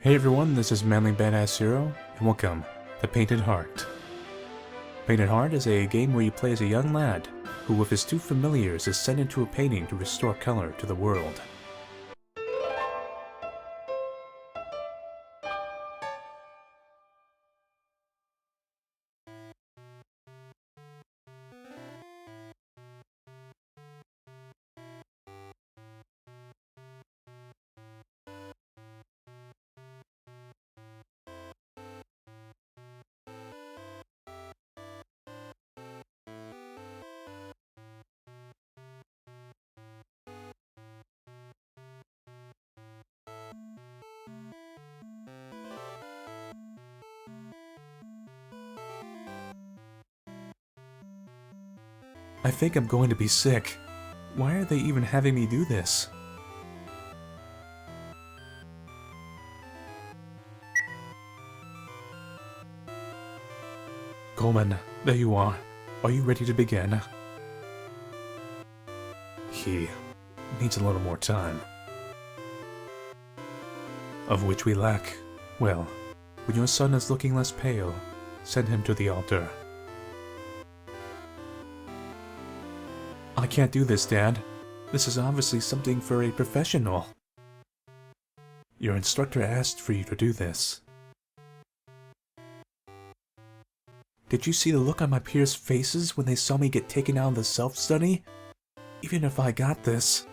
Hey everyone, this is Manly Badass Hero, and welcome to Painted Heart. Painted Heart is a game where you play as a young lad who with his two familiars is sent into a painting to restore color to the world. I think I'm going to be sick. Why are they even having me do this? Coleman, there you are. Are you ready to begin? He needs a little more time. Of which we lack. Well, when your son is looking less pale, send him to the altar. I can't do this, Dad. This is obviously something for a professional. Your instructor asked for you to do this. Did you see the look on my peers' faces when they saw me get taken out of the self-study? Even if I got this.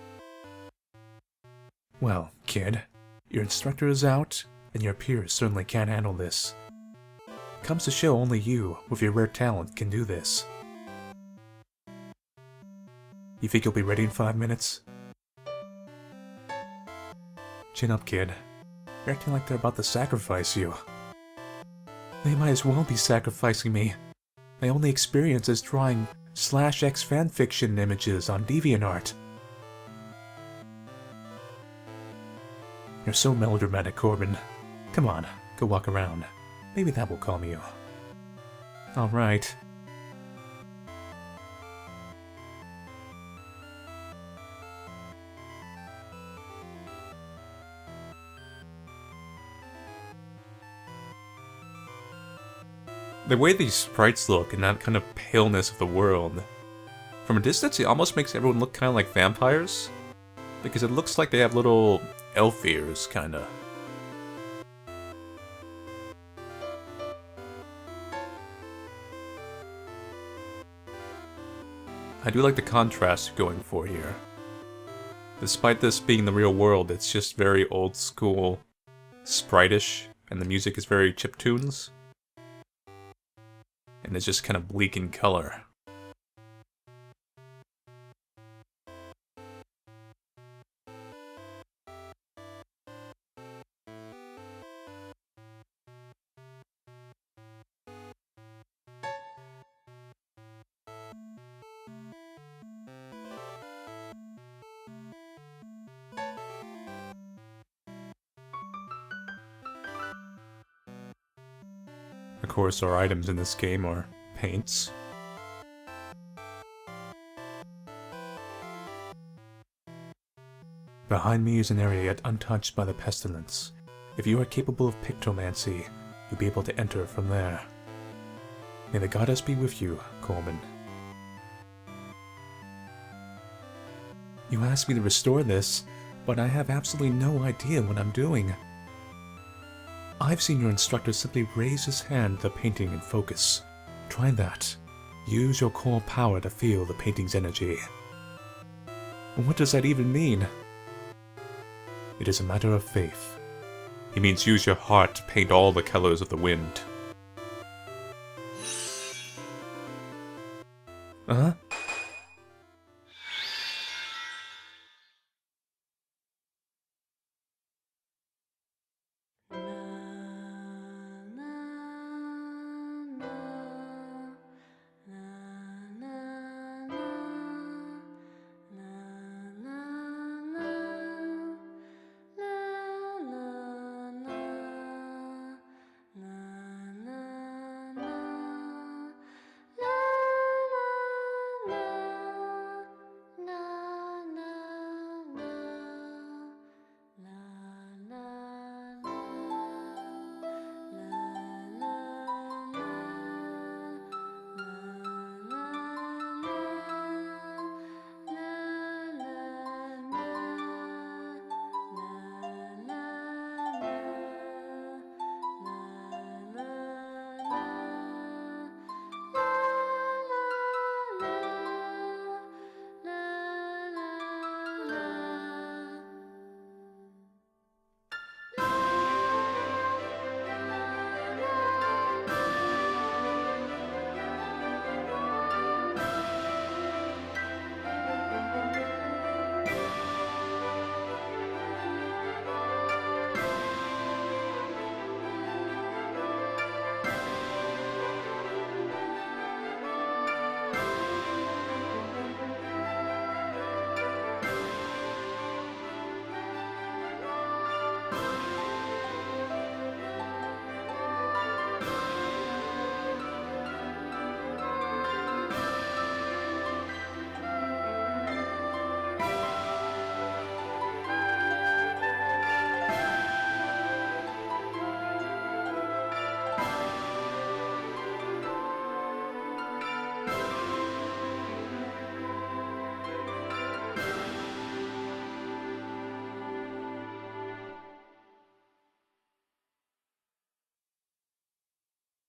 Well, kid, your instructor is out, and your peers certainly can't handle this. Comes to show only you, with your rare talent, can do this. You think you'll be ready in 5 minutes? Chin up, kid. You're acting like they're about to sacrifice you. They might as well be sacrificing me. My only experience is drawing /X fanfiction images on DeviantArt. You're so melodramatic, Corbin. Come on, go walk around. Maybe that will calm you. Alright. The way these sprites look and that kind of paleness of the world, from a distance it almost makes everyone look kind of like vampires, because it looks like they have little elf ears, kinda. I do like the contrast going for here. Despite this being the real world, it's just very old school, spritish, and the music is very chiptunes. And it's just kind of bleak in color. Of course, our items in this game are paints. Behind me is an area yet untouched by the pestilence. If you are capable of pictomancy, you'll be able to enter from there. May the goddess be with you, Coleman. You asked me to restore this, but I have absolutely no idea what I'm doing. I've seen your instructor simply raise his hand to the painting and focus. Try that. Use your core power to feel the painting's energy. What does that even mean? It is a matter of faith. He means use your heart to paint all the colors of the wind. Huh?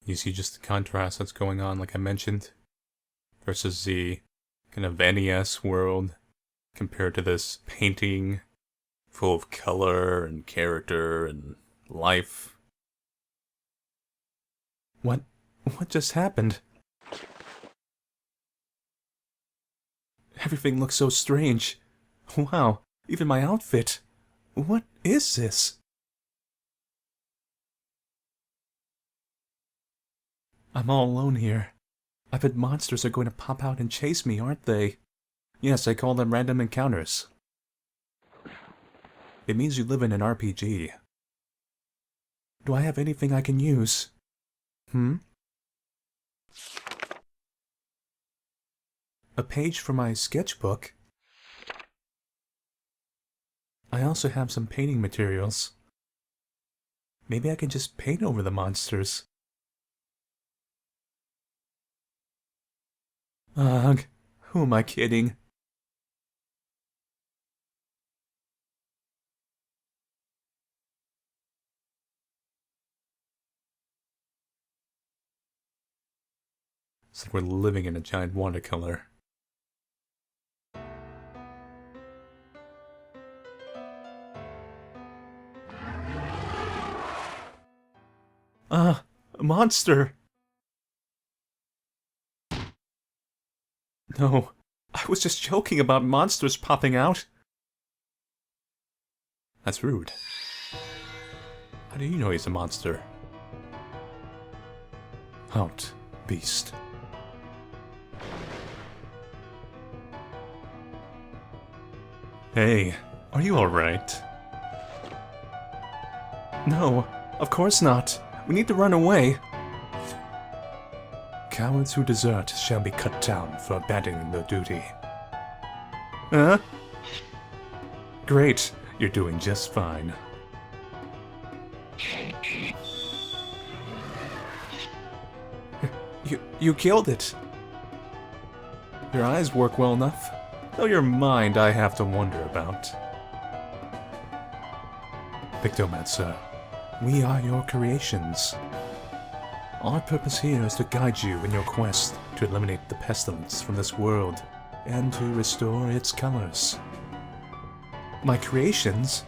You see just the contrast that's going on, like I mentioned, versus the kind of NES world compared to this painting full of color and character and life. What just happened? Everything looks so strange. Wow, even my outfit. What is this? I'm all alone here. I bet monsters are going to pop out and chase me, aren't they? Yes, I call them random encounters. It means you live in an RPG. Do I have anything I can use? A page from my sketchbook? I also have some painting materials. Maybe I can just paint over the monsters. Ugh, who am I kidding? It's like we're living in a giant watercolor. A monster! No, I was just joking about monsters popping out. That's rude. How do you know he's a monster? Out, beast. Hey, are you alright? No, of course not. We need to run away. Cowards who desert shall be cut down for abandoning their duty. Huh? Great, you're doing just fine. You killed it. Your eyes work well enough, though your mind I have to wonder about. Pictomancer, we are your creations. Our purpose here is to guide you in your quest to eliminate the pestilence from this world and to restore its colors. My creations?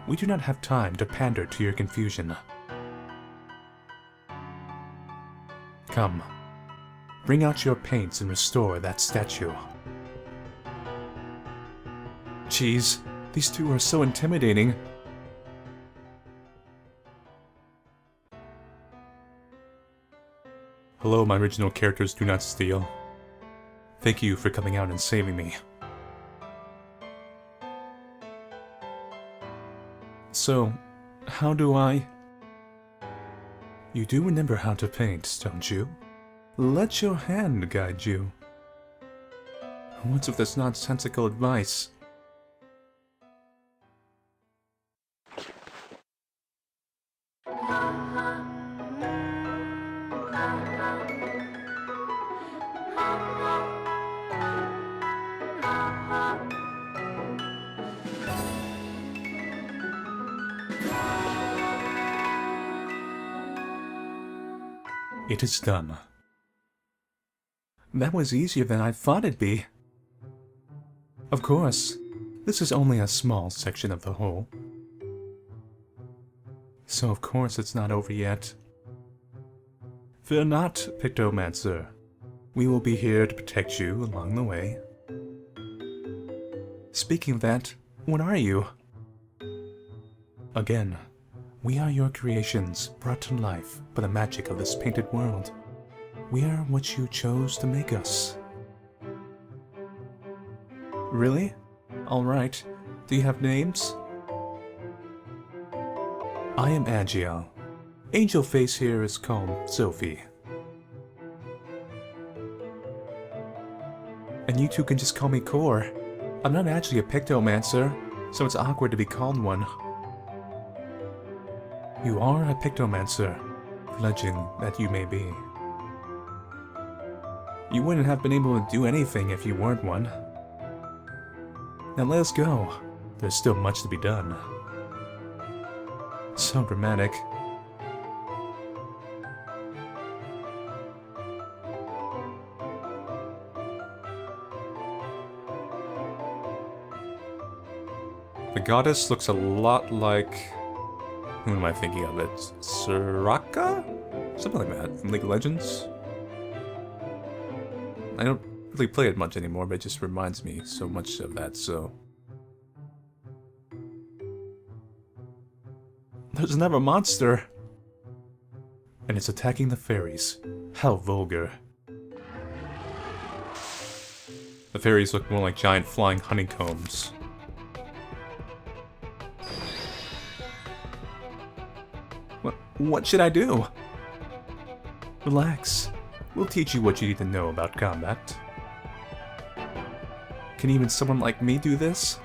We do not have time to pander to your confusion. Come, bring out your paints and restore that statue. Jeez, these two are so intimidating. Hello, my original characters do not steal. Thank you for coming out and saving me. So, how do I... You do remember how to paint, don't you? Let your hand guide you. What's with this nonsensical advice? It is done. That was easier than I thought it'd be. Of course, this is only a small section of the whole. So of course it's not over yet. Fear not, Pictomancer. We will be here to protect you along the way. Speaking of that, what are you? Again, we are your creations brought to life by the magic of this painted world. We are what you chose to make us. Really? Alright. Do you have names? I am Agiel. Angel Face here is called Sophie. And you two can just call me Core. I'm not actually a Pictomancer, so it's awkward to be called one. You are a Pictomancer, legend that you may be. You wouldn't have been able to do anything if you weren't one. Now let us go. There's still much to be done. So dramatic. The goddess looks a lot like... Who am I thinking of? It's Soraka? Something like that, from League of Legends. I don't really play it much anymore, but it just reminds me so much of that, so... There's another monster! And it's attacking the fairies. How vulgar. The fairies look more like giant flying honeycombs. What should I do? Relax. We'll teach you what you need to know about combat. Can even someone like me do this?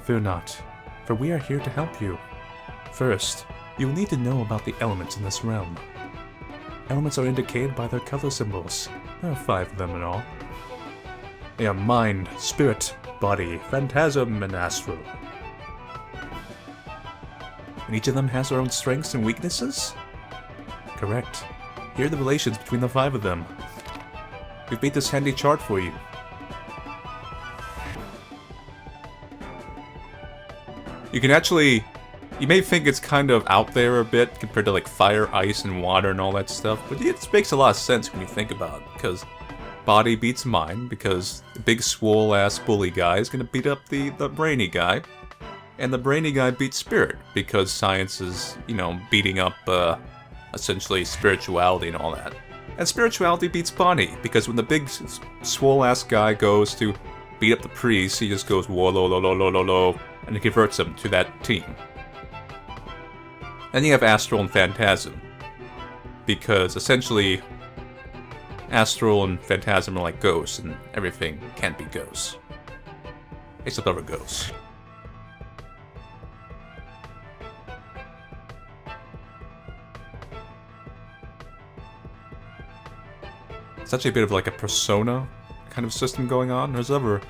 Fear not, for we are here to help you. First, you will need to know about the elements in this realm. Elements are indicated by their color symbols. There are 5 of them in all. They are mind, spirit, body, phantasm, and astral. And each of them has their own strengths and weaknesses? Correct. Here are the relations between the 5 of them. We've made this handy chart for you. You can actually... You may think it's kind of out there a bit compared to like fire, ice, and water and all that stuff, but it makes a lot of sense when you think about it, because body beats mind, because the big swole-ass bully guy is going to beat up the brainy guy. And the brainy guy beats spirit, because science is, you know, beating up, essentially spirituality and all that. And spirituality beats body, because when the big swole-ass guy goes to beat up the priest, he just goes whoa lo lo lo lo lo lo, and it converts him to that team. Then you have astral and phantasm, because essentially, astral and phantasm are like ghosts, and everything can't be ghosts. Except other ghosts. It's actually a bit of like a Persona kind of system going on. There's other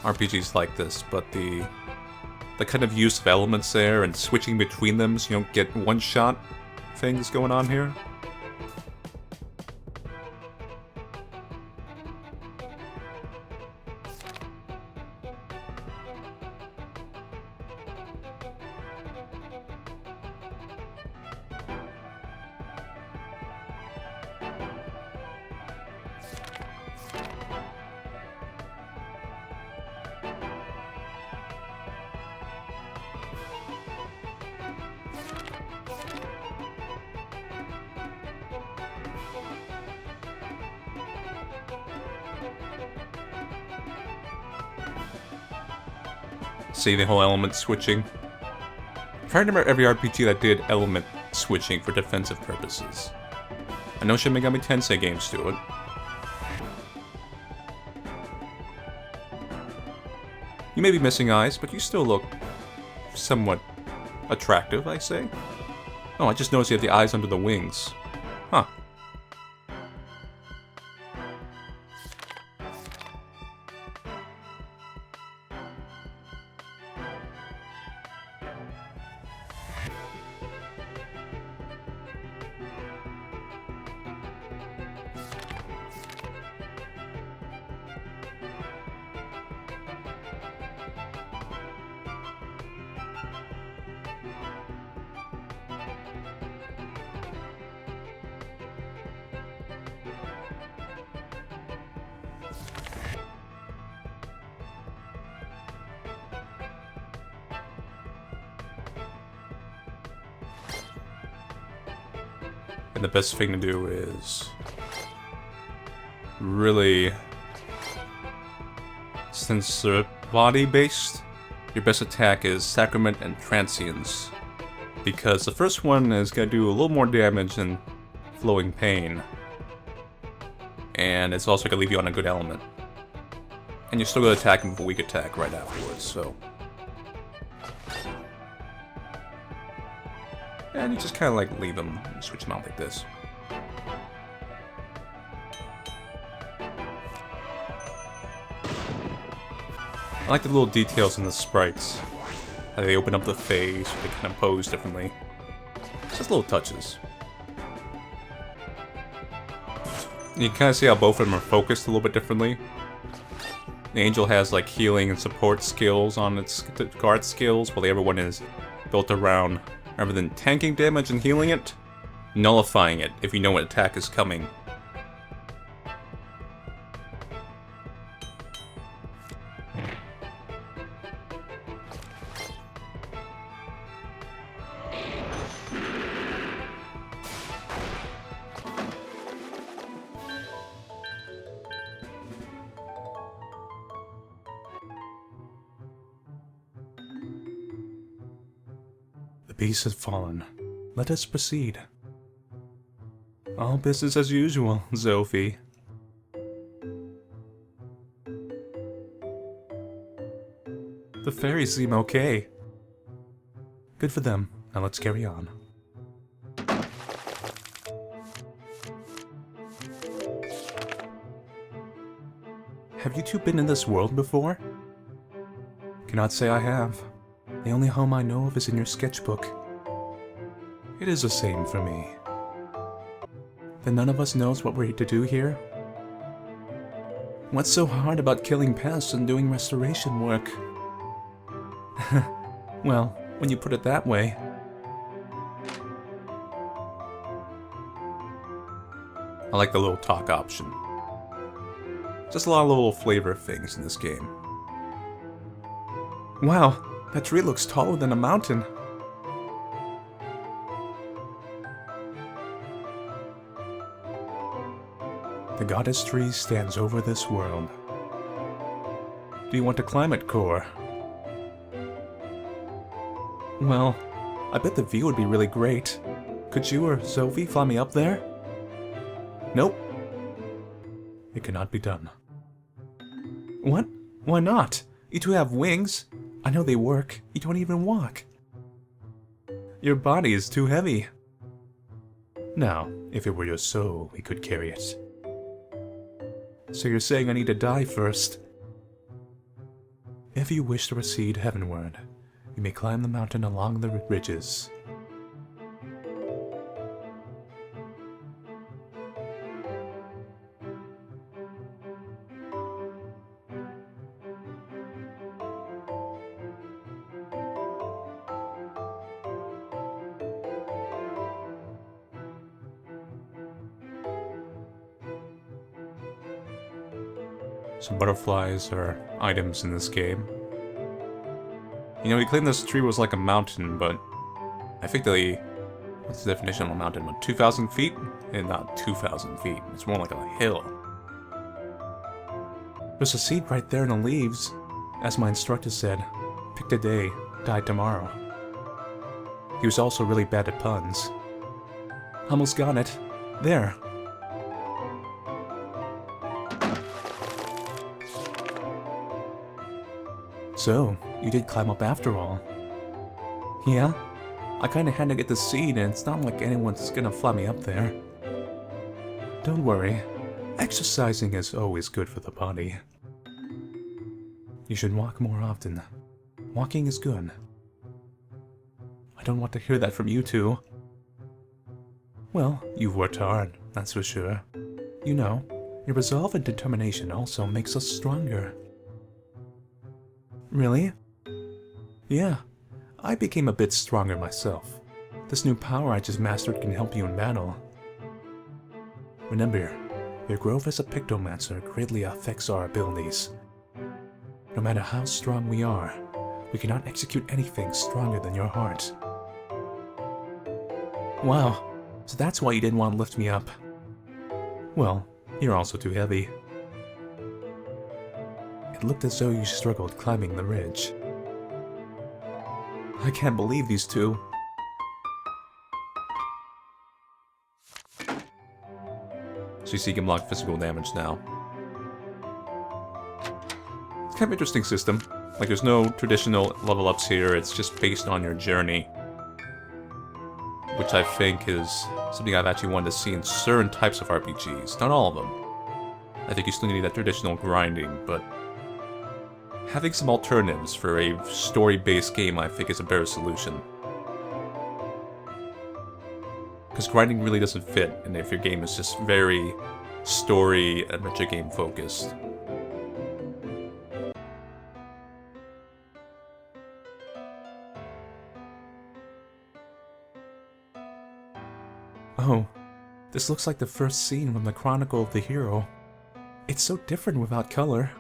RPGs like this, but the kind of use of elements there and switching between them so you don't get one-shot things going on here. See the whole element switching? I'm trying to remember every RPG that did element switching for defensive purposes. I know Shin Megami Tensei games do it. You may be missing eyes, but you still look somewhat attractive, I say. Oh, I just noticed you have the eyes under the wings. Huh. And the best thing to do is really, since they're body-based, your best attack is Sacrament and Transience, because the first one is going to do a little more damage than Flowing Pain, and it's also going to leave you on a good element. And you're still going to attack him with a weak attack right afterwards, so... And you just kind of like leave them and switch them out like this. I like the little details in the sprites. How they open up the face, or they kind of pose differently. Just little touches. You can kind of see how both of them are focused a little bit differently. The Angel has like healing and support skills on its guard skills, while the other one is built around, rather than tanking damage and healing it, nullifying it if you know what attack is coming. The beast has fallen. Let us proceed. All business as usual, Zophie. The fairies seem okay. Good for them. Now let's carry on. Have you two been in this world before? Cannot say I have. The only home I know of is in your sketchbook. It is the same for me. Then none of us knows what we're to do here? What's so hard about killing pests and doing restoration work? Well, when you put it that way. I like the little talk option. Just a lot of little flavor things in this game. Wow, that tree looks taller than a mountain. The goddess tree stands over this world. Do you want to climb it, Core? Well, I bet the view would be really great. Could you or Zophie fly me up there? Nope. It cannot be done. What? Why not? You two have wings. I know they work. You don't even walk. Your body is too heavy. Now, if it were your soul, we could carry it. So you're saying I need to die first? If you wish to proceed heavenward, you may climb the mountain along the ridges. Some butterflies are items in this game. You know, he claimed this tree was like a mountain, but I think what's the definition of a mountain? What, 2,000 feet? And not 2,000 feet. It's more like a hill. There's a seed right there in the leaves. As my instructor said, pick today, die tomorrow. He was also really bad at puns. Almost got it. There. So, you did climb up after all. Yeah? I kinda had to get the seed, and it's not like anyone's gonna fly me up there. Don't worry. Exercising is always good for the body. You should walk more often. Walking is good. I don't want to hear that from you two. Well, you've worked hard, that's for sure. You know, your resolve and determination also makes us stronger. Really? Yeah, I became a bit stronger myself. This new power I just mastered can help you in battle. Remember, your growth as a Pictomancer greatly affects our abilities. No matter how strong we are, we cannot execute anything stronger than your heart. Wow, so that's why you didn't want to lift me up. Well, you're also too heavy. It looked as though you struggled climbing the ridge. I can't believe these two. So you see you can block physical damage now. It's kind of an interesting system. Like, there's no traditional level ups here, it's just based on your journey. Which I think is something I've actually wanted to see in certain types of RPGs. Not all of them. I think you still need that traditional grinding, but having some alternatives for a story-based game, I think, is a better solution. Because grinding really doesn't fit, and if your game is just very story, adventure game focused. Oh, this looks like the first scene from the Chronicle of the Hero. It's so different without color.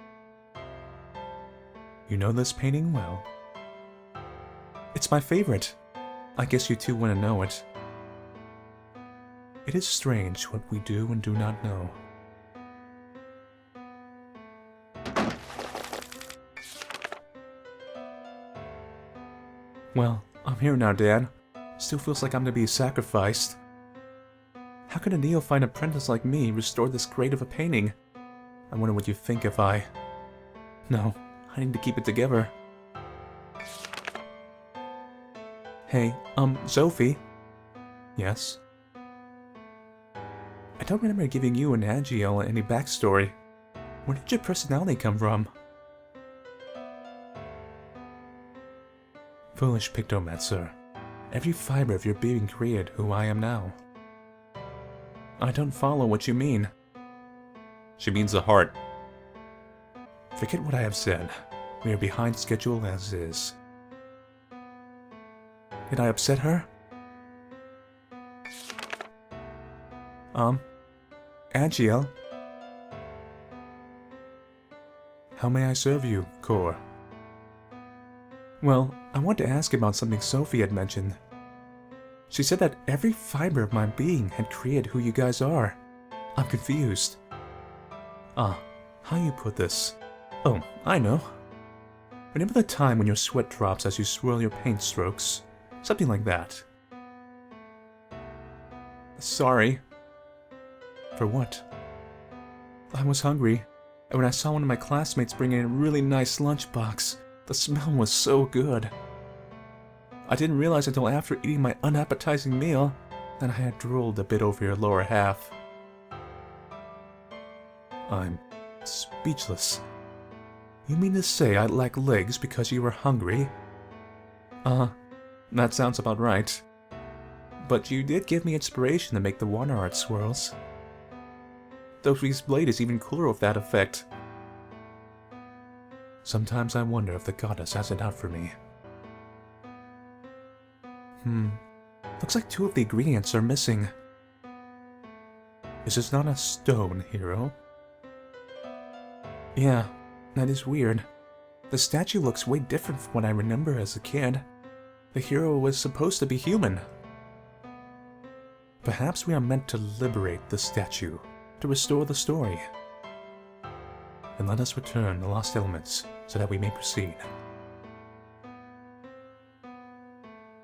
You know this painting well. It's my favorite. I guess you two want to know it. It is strange what we do and do not know. Well, I'm here now, Dad. Still feels like I'm to be sacrificed. How could a neophyte apprentice like me restore this great of a painting? I wonder what you think if I... No, I need to keep it together. Hey, Sophie? Yes? I don't remember giving you and Agiel any backstory. Where did your personality come from? Foolish Pictomancer. Every fiber of your being created who I am now. I don't follow what you mean. She means the heart. Forget what I have said. We are behind schedule as is. Did I upset her? Agiel? How may I serve you, Cor? Well, I want to ask about something Sophie had mentioned. She said that every fiber of my being had created who you guys are. I'm confused. How you put this? Oh, I know. Remember the time when your sweat drops as you swirl your paint strokes? Something like that. Sorry. For what? I was hungry, and when I saw one of my classmates bring in a really nice lunchbox, the smell was so good. I didn't realize until after eating my unappetizing meal that I had drooled a bit over your lower half. I'm speechless. You mean to say I lack legs because you were hungry? That sounds about right. But you did give me inspiration to make the water art swirls. Sophie's blade is even cooler with that effect. Sometimes I wonder if the goddess has it out for me. Looks like 2 of the ingredients are missing. Is this not a stone, hero? Yeah, that is weird. The statue looks way different from what I remember as a kid. The hero was supposed to be human. Perhaps we are meant to liberate the statue, to restore the story. And let us return the lost elements, so that we may proceed.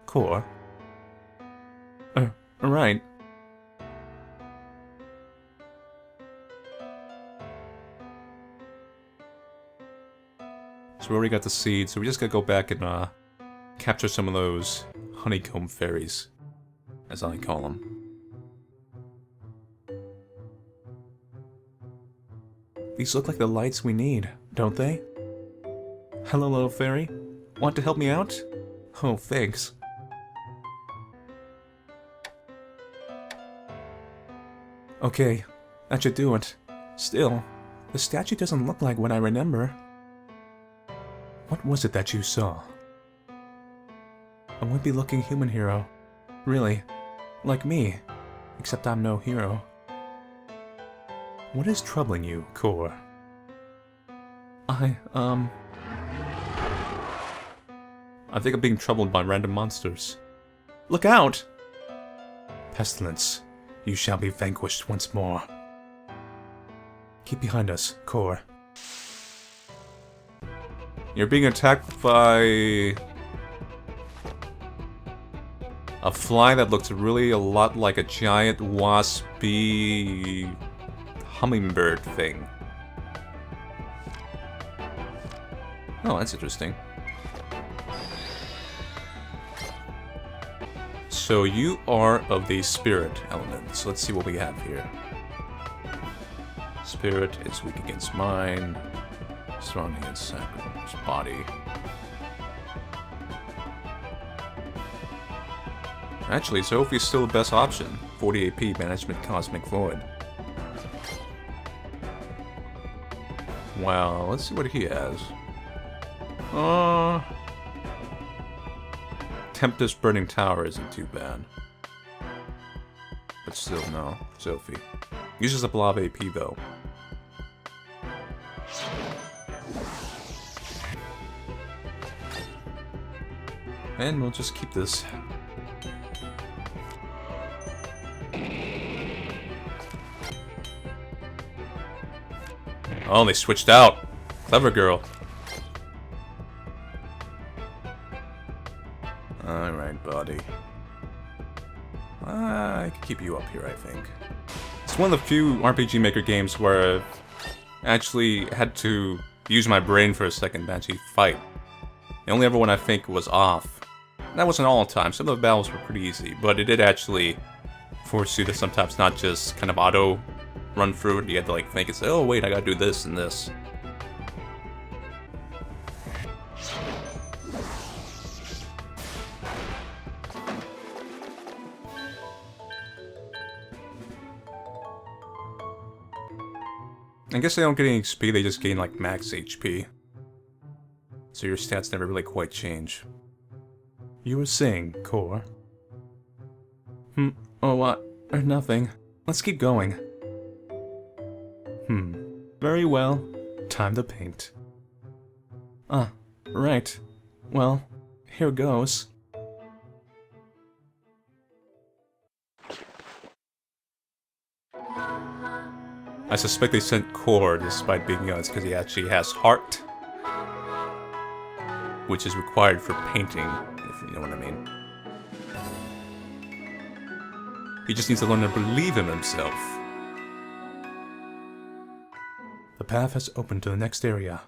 Cor? Right. So we already got the seeds, so we just gotta go back and capture some of those honeycomb fairies, as I call them. These look like the lights we need, don't they? Hello, little fairy. Want to help me out? Oh, thanks. Okay, that should do it. Still, the statue doesn't look like what I remember. What was it that you saw? A wimpy-looking human hero. Really, like me, except I'm no hero. What is troubling you, Cor? I think I'm being troubled by random monsters. Look out! Pestilence, you shall be vanquished once more. Keep behind us, Cor. You're being attacked by a fly that looks really a lot like a giant waspy hummingbird thing. Oh, that's interesting. So you are of the spirit element. So let's see what we have here. Spirit is weak against mind, strong against Sacral's body. Actually, Sophie's still the best option. 40 AP, Management Cosmic Void. Wow, let's see what he has. Tempest Burning Tower isn't too bad. But still, no. Sophie. Uses a blob AP, though. And we'll just keep this. Oh, they switched out. Clever girl. Alright, buddy. I can keep you up here, I think. It's one of the few RPG Maker games where I've actually had to use my brain for a second to actually fight. The only other one I think was off. That wasn't all the time. Some of the battles were pretty easy, but it did actually force you to sometimes not just kind of auto run through it. You had to like think and say, oh wait, I gotta do this and this. I guess they don't get any XP, they just gain like max HP. So your stats never really quite change. You were saying, Core? Oh, what? Nothing. Let's keep going. Very well. Time to paint. Ah, right. Well, here goes. I suspect they sent Core, despite being honest, because he actually has heart. Which is required for painting, if you know what I mean. He just needs to learn to believe in himself. The path has opened to the next area.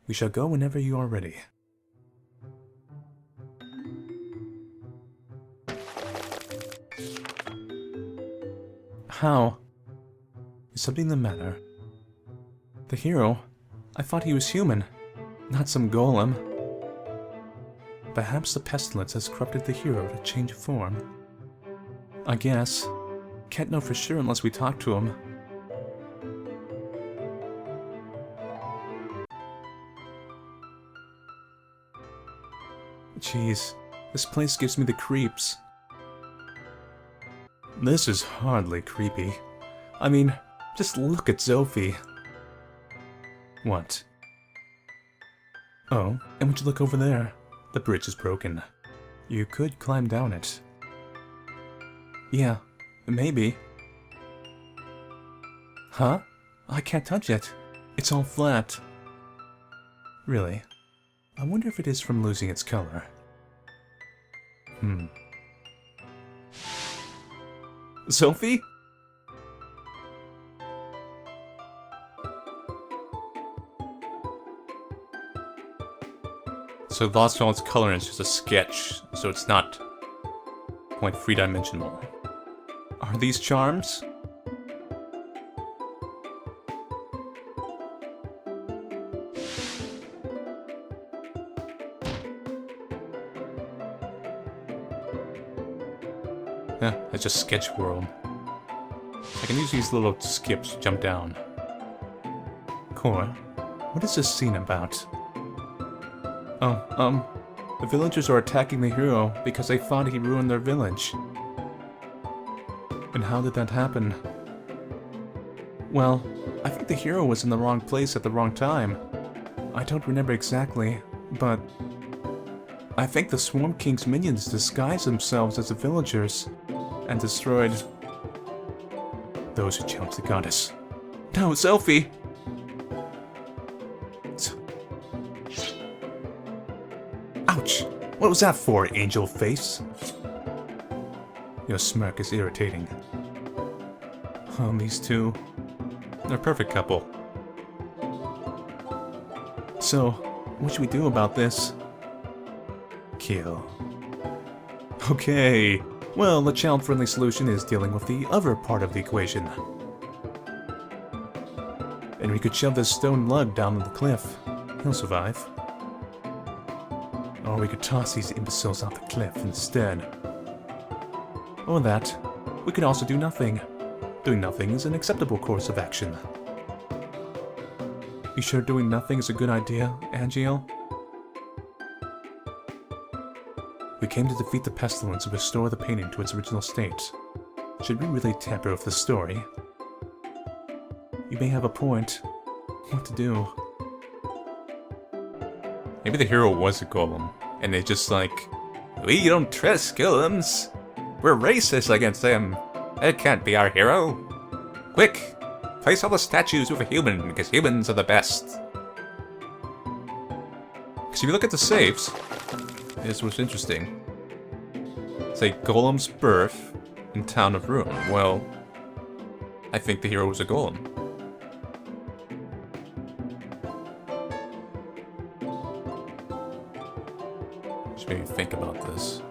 We shall go whenever you are ready. How? Is something the matter? The hero? I thought he was human, not some golem. Perhaps the pestilence has corrupted the hero to change form. I guess. Can't know for sure unless we talk to him. Jeez, this place gives me the creeps. This is hardly creepy. I mean, just look at Sophie. What? Oh, and would you look over there? The bridge is broken. You could climb down it. Yeah, maybe. Huh? I can't touch it. It's all flat. Really? I wonder if it is from losing its color. Sophie? So lost all its color and it's just a sketch, so it's not quite three-dimensional. Are these charms? Yeah, it's just sketch world. I can use these little skips to jump down. Core, what is this scene about? Oh, the villagers are attacking the hero because they thought he ruined their village. And how did that happen? Well, I think the hero was in the wrong place at the wrong time. I don't remember exactly, but I think the Swarm King's minions disguised themselves as the villagers and destroyed those who challenged the goddess. No, Sophie! Ouch! What was that for, angel face? Your smirk is irritating. Oh, these two. They're a perfect couple. So, what should we do about this? Kill. Okay. Well, the child-friendly solution is dealing with the other part of the equation. And we could shove this stone lug down the cliff. He'll survive. Or we could toss these imbeciles off the cliff instead. Or that. We could also do nothing. Doing nothing is an acceptable course of action. You sure doing nothing is a good idea, Angiel? We came to defeat the pestilence and restore the painting to its original state. Should we really tamper with the story? You may have a point. What to do? Maybe the hero was a golem, and they just like, we don't trust golems. We're racist against them. It can't be our hero. Quick, place all the statues with a human, because humans are the best. Because if you look at the saves, here's what's interesting. Say Golem's birth in Town of Ruin. Well, I think the hero was a golem. Just maybe think about this.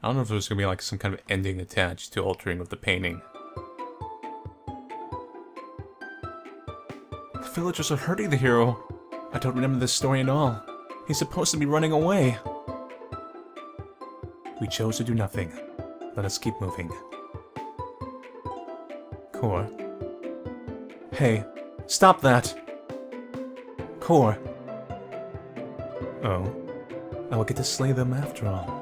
I don't know if there's gonna be like some kind of ending attached to altering of the painting. The villagers are hurting the hero. I don't remember this story at all. He's supposed to be running away. We chose to do nothing. Let us keep moving. Core. Hey, stop that! Core. Oh. I will get to slay them after all.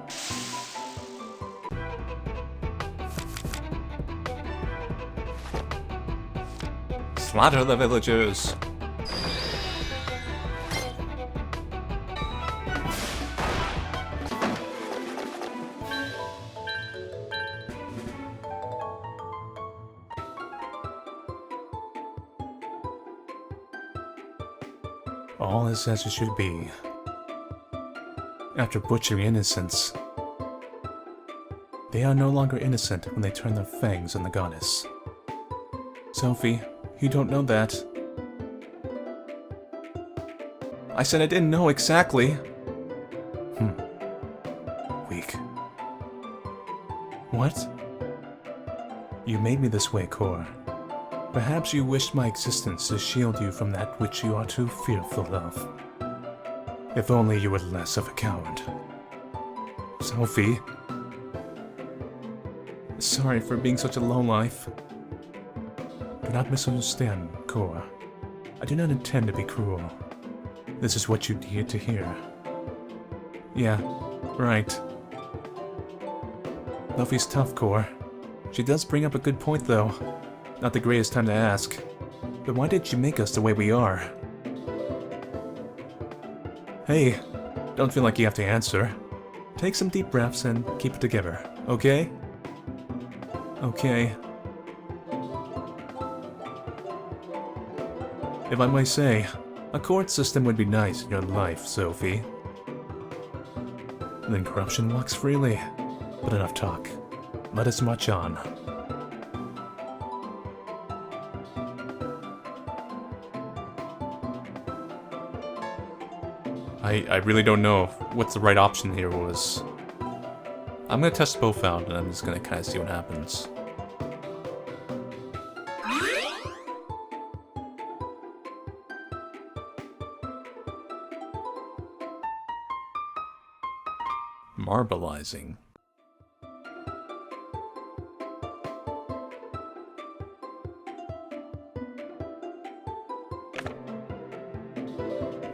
Slaughter the villagers! All is as it should be. After butchering innocents, they are no longer innocent when they turn their fangs on the goddess. Sophie, you don't know that. I said I didn't know exactly. Weak. What? You made me this way, Core. Perhaps you wished my existence to shield you from that which you are too fearful of. If only you were less of a coward. Sophie. Sorry for being such a lowlife. Do not misunderstand, Core. I do not intend to be cruel. This is what you needed to hear. Yeah, right. Luffy's tough, Core. She does bring up a good point, though. Not the greatest time to ask. But why did you make us the way we are? Hey, don't feel like you have to answer. Take some deep breaths and keep it together, okay? Okay. If I may say, a court system would be nice in your life, Sophie. Then corruption walks freely. But enough talk. Let us march on. I really don't know what the right option here was. I'm gonna test both out, and I'm just gonna kind of see what happens. Marbleizing.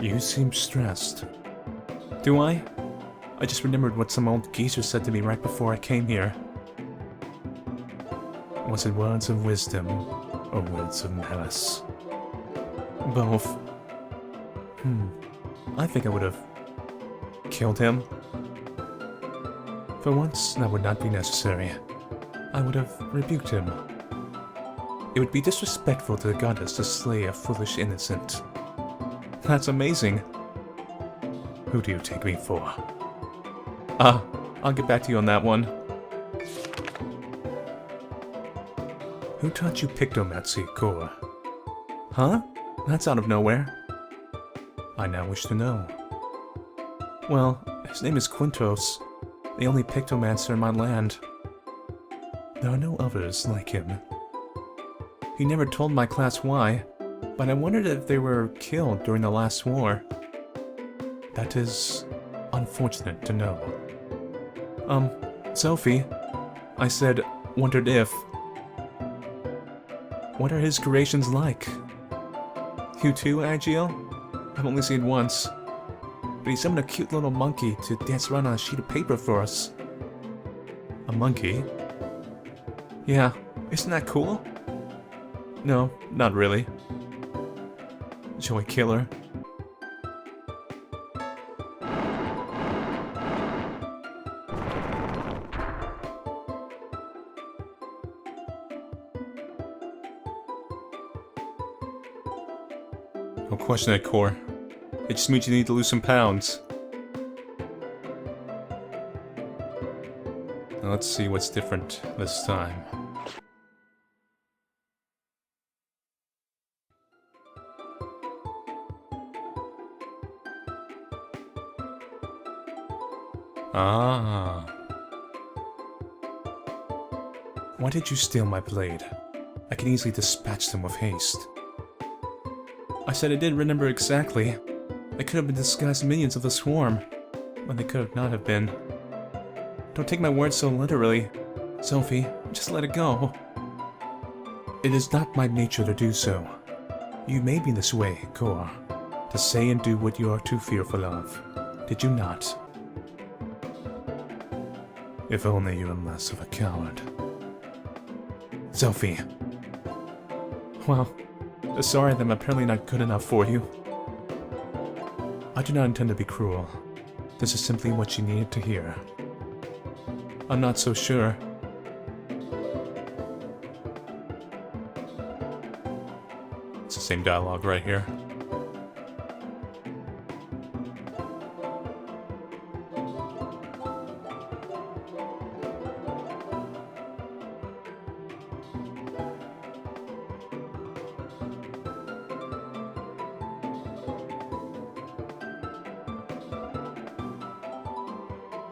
You seem stressed. Do I? I just remembered what some old geezer said to me right before I came here. Was it words of wisdom or words of malice? Both. I think I would have killed him. For once, that would not be necessary. I would have rebuked him. It would be disrespectful to the goddess to slay a foolish innocent. That's amazing. Who do you take me for? I'll get back to you on that one. Who taught you Pictomancy, Core? Huh? That's out of nowhere. I now wish to know. Well, his name is Quintos, the only Pictomancer in my land. There are no others like him. He never told my class why, but I wondered if they were killed during the last war. That is unfortunate to know. Sophie, I said, wondered if. What are his creations like? You too, Agiel? I've only seen once. But he summoned a cute little monkey to dance around on a sheet of paper for us. A monkey? Yeah, isn't that cool? No, not really. Shall we kill her? Don't question it, Core. It just means you need to lose some pounds. Now let's see what's different this time. Ah. Why did you steal my blade? I can easily dispatch them with haste. I said I didn't remember exactly. They could have been disguised minions of the swarm, but they could not have been. Don't take my words so literally. Sophie, just let it go. It is not my nature to do so. You made me this way, Core, to say and do what you are too fearful of. Did you not? If only you were less of a coward. Sophie. Well, sorry that I'm apparently not good enough for you. I do not intend to be cruel. This is simply what you needed to hear. I'm not so sure. It's the same dialogue right here.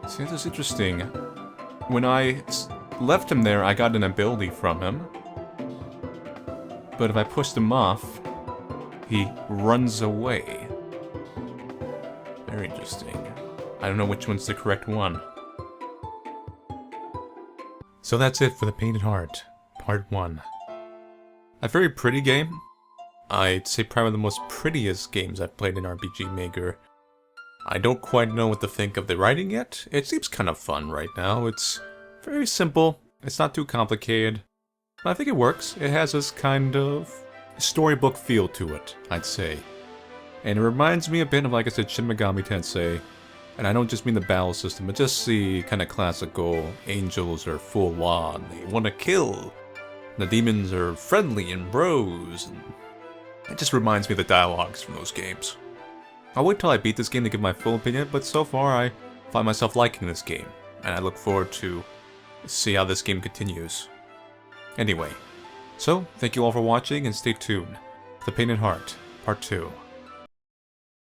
See, this is interesting. When I left him there, I got an ability from him. But if I pushed him off, he runs away. Very interesting. I don't know which one's the correct one. So that's it for The Painted Heart, Part 1. A very pretty game. I'd say probably the most prettiest games I've played in RPG Maker. I don't quite know what to think of the writing yet. It seems kind of fun right now. It's very simple. It's not too complicated. But I think it works. It has this kind of storybook feel to it, I'd say. And it reminds me a bit of, like I said, Shin Megami Tensei. And I don't just mean the battle system, but just the kind of classical angels are full on. They want to kill. The demons are friendly and bros. And it just reminds me of the dialogues from those games. I'll wait till I beat this game to give my full opinion, but so far I find myself liking this game, and I look forward to see how this game continues. Anyway, so thank you all for watching and stay tuned. The Painted Heart, Part 2.